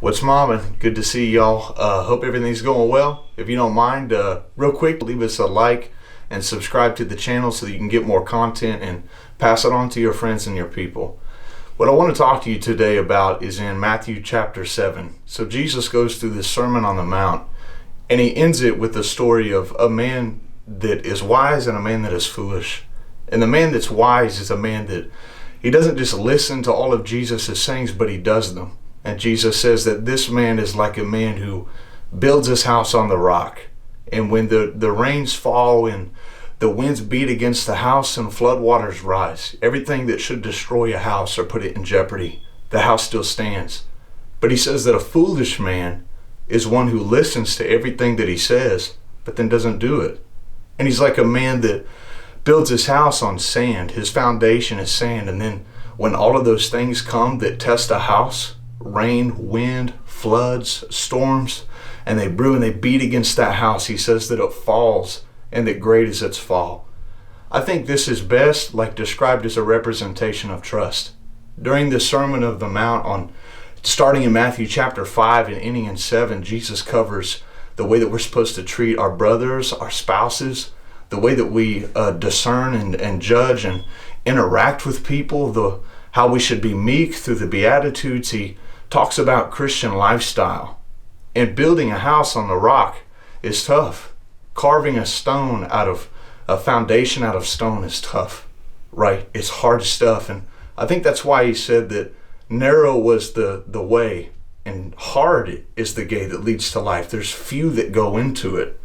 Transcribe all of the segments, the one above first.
What's mobbing? Good to see y'all. Hope everything's going well. If you don't mind, real quick, leave us a like and subscribe to the channel so that you can get more content and pass it on to your friends and your people. What I want to talk to you today about is in Matthew chapter 7. So Jesus goes through this Sermon on the Mount, and he ends it with the story of a man that is wise and a man that is foolish. And the man that's wise is a man that he doesn't just listen to all of Jesus' sayings, but he does them. And Jesus says that this man is like a man who builds his house on the rock. And when the rains fall and the winds beat against the house and floodwaters rise, everything that should destroy a house or put it in jeopardy, the house still stands. But he says that a foolish man is one who listens to everything that he says, but then doesn't do it. And he's like a man that builds his house on sand. His foundation is sand. And then when all of those things come that test a house, rain, wind, floods, storms, and they brew and they beat against that house, he says that it falls and that great is its fall. I think this is best described as a representation of trust. During the Sermon of the Mount, starting in Matthew chapter 5 and ending in 7, Jesus covers the way that we're supposed to treat our brothers, our spouses, the way that we discern and judge and interact with people, how we should be meek through the Beatitudes. He talks about Christian lifestyle. And building a house on the rock is tough. Carving a stone out of a foundation out of stone is tough, right? It's hard stuff. And I think that's why he said that narrow was the way and hard is the gate that leads to life. There's few that go into it.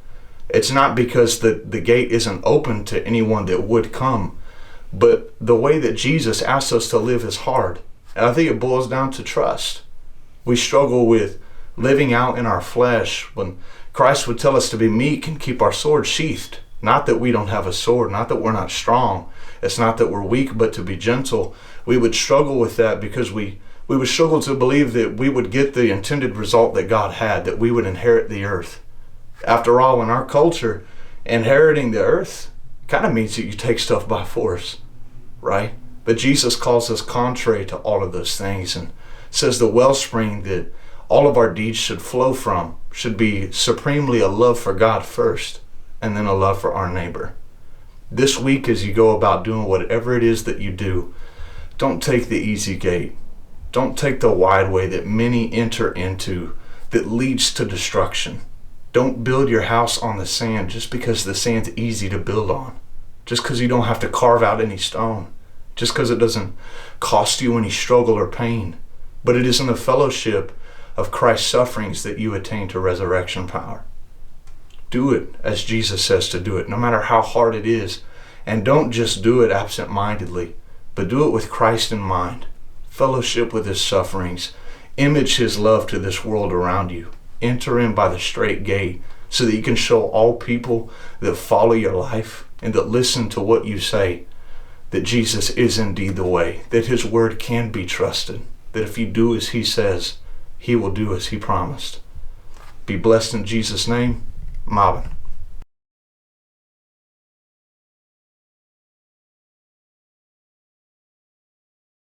It's not because the gate isn't open to anyone that would come, but the way that Jesus asks us to live is hard. And I think it boils down to trust. We struggle with living out in our flesh when Christ would tell us to be meek and keep our sword sheathed. Not that we don't have a sword, not that we're not strong. It's not that we're weak, but to be gentle. We would struggle with that because we would struggle to believe that we would get the intended result that God had, that we would inherit the earth. After all, in our culture, inheriting the earth kind of means that you take stuff by force, right? But Jesus calls us contrary to all of those things and says the wellspring that all of our deeds should flow from should be supremely a love for God first, and then a love for our neighbor. This week, as you go about doing whatever it is that you do, don't take the easy gate. Don't take the wide way that many enter into that leads to destruction. Don't build your house on the sand just because the sand's easy to build on. Just because you don't have to carve out any stone. Just because it doesn't cost you any struggle or pain. But it is in the fellowship of Christ's sufferings that you attain to resurrection power. Do it as Jesus says to do it, no matter how hard it is. And don't just do it absent-mindedly, but do it with Christ in mind. Fellowship with his sufferings. Image his love to this world around you. Enter in by the straight gate so that you can show all people that follow your life and that listen to what you say that Jesus is indeed the way, that his word can be trusted, that if you do as he says, he will do as he promised. Be blessed in Jesus' name. Marvin.